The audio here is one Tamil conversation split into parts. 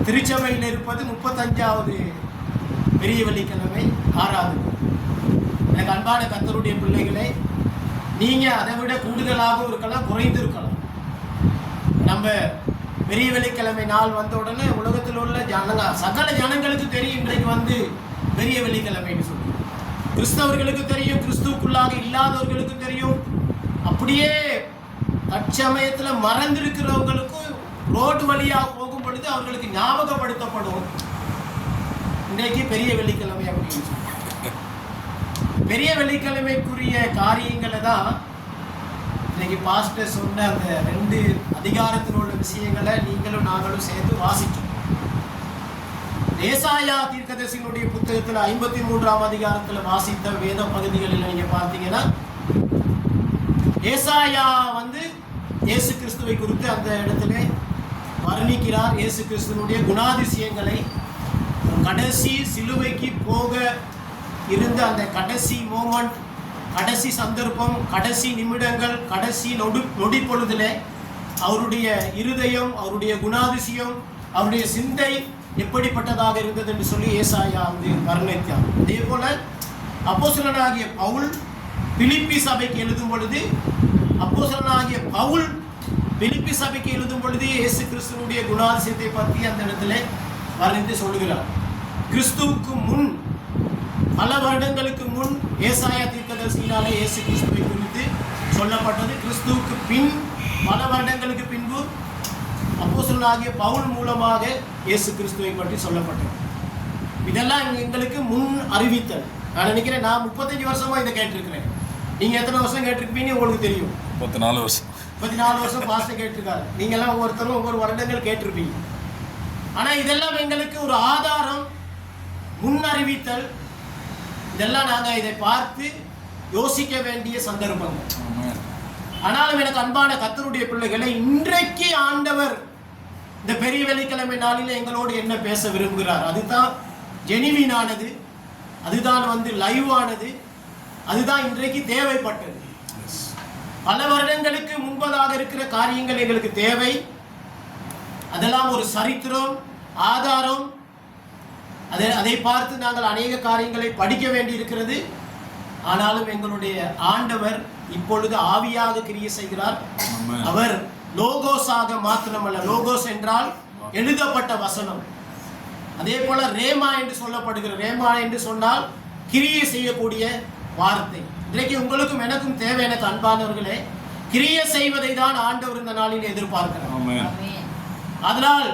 திருச்சபையில் இருப்பது 35வது பெரிய வெள்ளிக்கிழமை ஆறாவது. எனக்கு அன்பான கர்த்தருடைய பிள்ளைகளை, நீங்கள் அதை விட கூடுதலாகவும் இருக்கலாம், குறைந்து இருக்கலாம். நம்ம பெரிய வெள்ளிக்கிழமை நாள் வந்த உடனே உலகத்தில் உள்ள சகல ஜனங்களுக்கு தெரியும் இன்றைக்கு பெரிய வெள்ளிக்கிழமைன்னு சொல்லி. கிறிஸ்தவர்களுக்கு தெரியும், கிறிஸ்துவுக்குள்ளாக இல்லாதவர்களுக்கு தெரியும். அப்படியே தற்சமயத்தில் மறந்திருக்கிறவங்களுக்கும் ரோடு வழியாக போகும் பொழுது அவர்களுக்கு ஞாபகப்படுத்தப்படும் இன்றைக்கு பெரிய வெள்ளிக்கிழமை அப்படின்னு சொல்லி. பெரிய வெள்ளிக்கிழமைக்குரிய காரியங்களை தான் இன்னைக்கு பாஸ்டர் சொன்ன அந்த 2 அதிகாரத்தில் உள்ள விஷயங்களை நீங்களும் நாங்களும் சேர்த்து வாசிச்சோம். ஏசாயா தீர்க்கதரிசியினுடைய புத்தகத்தில் 53ஆம் அதிகாரத்தில் வாசித்த வேத பகுதிகளில் நீங்க பார்த்தீங்கன்னா, ஏசாயா இயேசு கிறிஸ்துவை குறித்து அந்த இடத்துல வர்ணிக்கிறார். இயேசு கிறிஸ்துவனுடைய குணாதிசயங்களை, கடைசி சிலுவைக்கு போக இருந்த அந்த கடைசி மோமெண்ட், கடைசி சந்தர்ப்பம், கடைசி நிமிடங்கள், கடைசி நொடி பொழுதுல அவருடைய இருதயம், அவருடைய குணாதிசயம், அவருடைய சிந்தை எப்படிப்பட்டதாக இருந்தது என்று சொல்லி ஏசாயா வர்ணித்தார். அதே போல அப்போஸ்தலனாகிய பவுல் பிலிப்பி சபைக்கு எழுதும் பொழுது, இயேசு கிறிஸ்துவனுடைய குணாதிசயத்தை பற்றி அந்த இடத்துல வர்ணித்து சொல்லுகிறார். கிறிஸ்துவுக்கு முன், பல வருடங்களுக்கு முன் ஏசாயா தீர்க்கதரிசியினாலே இயேசு கிறிஸ்துவை குறித்து சொல்லப்பட்டது. கிறிஸ்துவுக்கு பின், பல வருடங்களுக்கு பின்பு அப்போஸ்தலனாகிய பவுல் மூலமாக இயேசு கிறிஸ்துவை பற்றி சொல்லப்பட்டது. இதெல்லாம் எங்களுக்கு முன் அறிவித்தல். நான் நினைக்கிறேன், நான் 35 வருஷமா இதை கேட்டிருக்கிறேன். நீங்க எத்தனை வருஷம் கேட்டிருப்பீங்க உங்களுக்கு தெரியும். 34 வருஷம் பாஸ்டர் கேட்டிருக்காரு. நீங்க எல்லாம் ஒவ்வொருத்தரும் ஒவ்வொரு வருடங்கள் கேட்டிருப்பீங்க. ஆனா இதெல்லாம் எங்களுக்கு ஒரு ஆதாரம், முன் அறிவித்தல். இதெல்லாம் நாங்க இதை பார்த்து யோசிக்க வேண்டிய சந்தர்ப்பங்கள். ஆனாலும் எனக்கு அன்பான கர்த்தருடைய பிள்ளைகளை, இன்றைக்கு ஆண்டவர் இந்த பெரிய வெள்ளிக்கிழமை நாளில் எங்களோடு என்ன பேச விரும்புகிறார், அதுதான் ஜெனிவினானது, அதுதான் லைவ் ஆனது, அதுதான் இன்றைக்கு தேவைப்பட்டது. பல வருடங்களுக்கு முன்பதாக இருக்கிற காரியங்கள் எங்களுக்கு தேவை. அதெல்லாம் ஒரு சரித்திரம், ஆதாரம். அதை பார்த்து நாங்கள் அநேக காரியங்களை படிக்க வேண்டி இருக்கிறது. ஆனாலும் எங்களுடைய ஆண்டவர் இப்பொழுது ஆவியாக கிரியை செய்கிறார். அவர் லோகோஸாக மாத்திரமல்ல, லோகோஸ் என்றால் எழுதப்பட்ட வசனம். அதே போல ரேமா என்று சொல்லப்படுகிற, ரேமா என்று சொன்னால் கிரியை செய்யக்கூடிய வார்த்தை. இன்றைக்கு உங்களுக்கும் எனக்கும் தேவை, எனக்கு அன்பானவர்களே, கிரியை செய்வதை தான் ஆண்டவர் இந்த நாளில் எதிர்பார்க்கிறார். அதனால்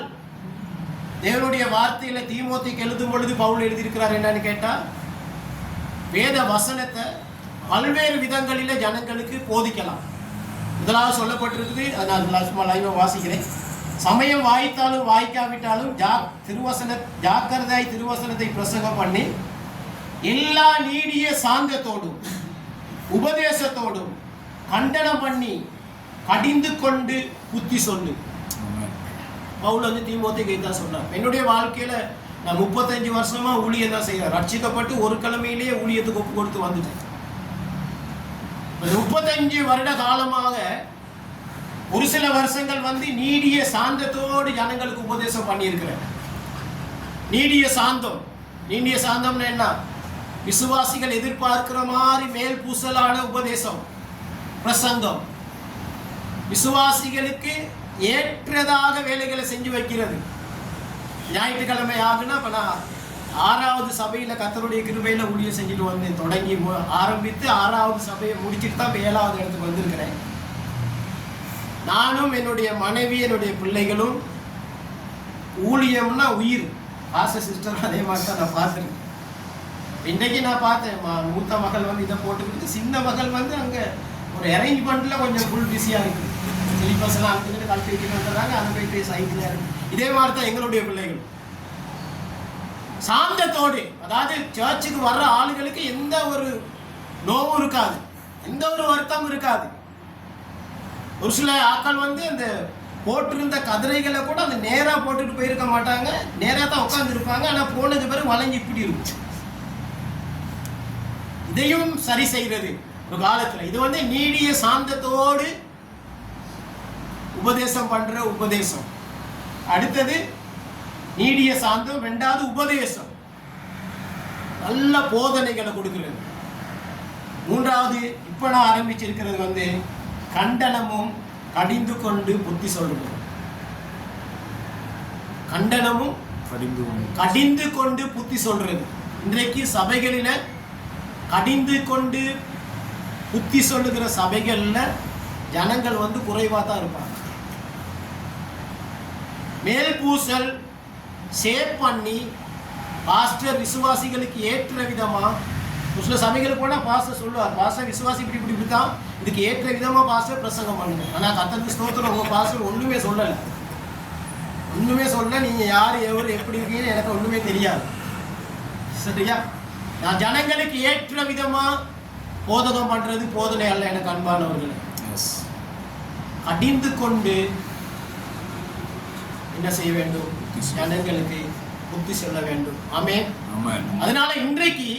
தேவனுடைய வார்த்தையில தீமோத்தேயுக்கு எழுதும் பொழுது பவுல் எழுதியிருக்கிறார் என்னன்னு கேட்டா, வேத வசனத்தை பல்வேறு விதங்களில ஜனங்களுக்கு போதிக்கலாம். முதலாவது சொல்லப்பட்டிருக்குது, நான் வாசிக்கிறேன். சமயம் வாய்த்தாலும் வாய்க்காவிட்டாலும் ஜாக்கிரதாய் திருவசனத்தை பிரசங்கம் பண்ணி எல்லா நீடிய சாந்தத்தோடும் உபதேசத்தோடும் கண்டனம் பண்ணி கடிந்து கொண்டு புத்தி சொல்லு. பவுல் தீமோத்தேயுக்கு தான் சொன்னார். என்னுடைய வாழ்க்கையில நான் 35 வருஷமா ஊழியம் தான் செய்யறேன். ரட்சிக்கப்பட்டு ஒரு கிழமையிலேயே ஊழியத்துக்கு ஒப்பு கொடுத்து வந்துட்டேன். 35 வருட காலமாக ஒரு சில வருஷங்கள் நீடிய சாந்தத்தோடு ஜனங்களுக்கு உபதேசம் பண்ணியிருக்கிறேன். நீடிய சாந்தம்னா என்ன? விசுவாசிகள் எதிர்பார்க்கிற மாதிரி மேல் பூசலான உபதேசம், பிரசங்கம், விசுவாசிகளுக்கு ஏற்றதாக வேலைகளை செஞ்சு வைக்கிறது. ஞாயிற்றுக்கிழமை ஆகுனா இப்போ நான் 6வது சபையில் கர்த்தருடைய கிருபையில் ஊழியம் செஞ்சுட்டு தொடங்கி ஆரம்பித்து 6வது சபையை முடிச்சுட்டு தான் 7வது இடத்துக்கு வந்திருக்கிறேன். நானும் என்னுடைய மனைவி, என்னுடைய பிள்ளைகளும் ஊழியம்னா உயிர். சிஸ்டர் அதே மாதிரி தான் நான் பார்த்துருக்கேன். இன்றைக்கு நான் பார்த்தேன், மூத்த மகள் இதை போட்டுக்கிட்டு, சின்ன மகள் அங்கே ஒரு அரேஞ்ச்மெண்ட்டில் கொஞ்சம் ஃபுல் பிஸியாக இருக்குது. சிலிபஸ்லாம் அனுப்பிட்டு கழட்டி வச்சுட்டு வந்துடுறாங்க, அதை போயிட்டு சைக்கிளாக இருக்குது. இதே மாதிரி தான் எங்களுடைய பிள்ளைகள் சாந்தத்தோடு, அதாவது சர்ச்சுக்கு வர்ற ஆளுகளுக்கு எந்த ஒரு நோவும் இருக்காது, எந்த ஒரு வருத்தம் இருக்காது. ஒரு சில ஆட்கள் அந்த போட்டிருந்த கதிரைகளை கூட அந்த நேராக போட்டுட்டு போயிருக்க மாட்டாங்க, நேராக தான் உட்காந்துருப்பாங்க. ஆனால் போனது பிறகு வளைஞ்சு இப்படி இருக்கும். இதையும் சரி செய்கிறது ஒரு காலத்தில். இது நீடிய சாந்தத்தோடு உபதேசம் பண்ற உபதேசம். அடுத்தது நீடிய சாந்தம். ரெண்டாவது உபதேசம், நல்ல போதனைகளை கொடுக்கிறது. மூன்றாவது இப்ப நான் ஆரம்பிச்சிருக்கிறது கண்டனமும் கடிந்து கொண்டு புத்தி சொல்றது. கண்டனமும் கடிந்து கொண்டு புத்தி சொல்றது. இன்றைக்கு சபைகளில கடிந்து கொண்டு புத்தி சொல்லுகிற சபைகள்ல ஜனங்கள் குறைவா தான் இருப்பாங்க. மேல் பூசல் ஷேப் பண்ணி பாஸ்டர் விசுவாசிகளுக்கு ஏற்ற விதமா, சில சபைகளுக்கு போனா பாஸ்டர் சொல்லுவார், பாஸ்டர் விசுவாசி இப்படி தான், இதுக்கு ஏற்ற விதமா பாஸ்டர் பிரசங்கம் பண்ணுங்க. ஆனா கர்த்தருக்கு ஸ்தோத்திரம், உங்க பாஸ்டர் ஒண்ணுமே சொல்லல, நீங்க யார் எவர் எப்படி இருக்கீங்கன்னு எனக்கு ஒண்ணுமே தெரியாது. சரியா? நான் ஜனங்களுக்கு ஏற்ற விதமா போதகம் பண்றது போதனை அல்ல எனக்கு அன்பானவர்களே. கடிந்து கொண்டு என்ன செய்ய வேண்டும்? ஜனங்களுக்கு புத்தி சொல்ல வேண்டும். ஆமென். அதனால இன்றைக்கு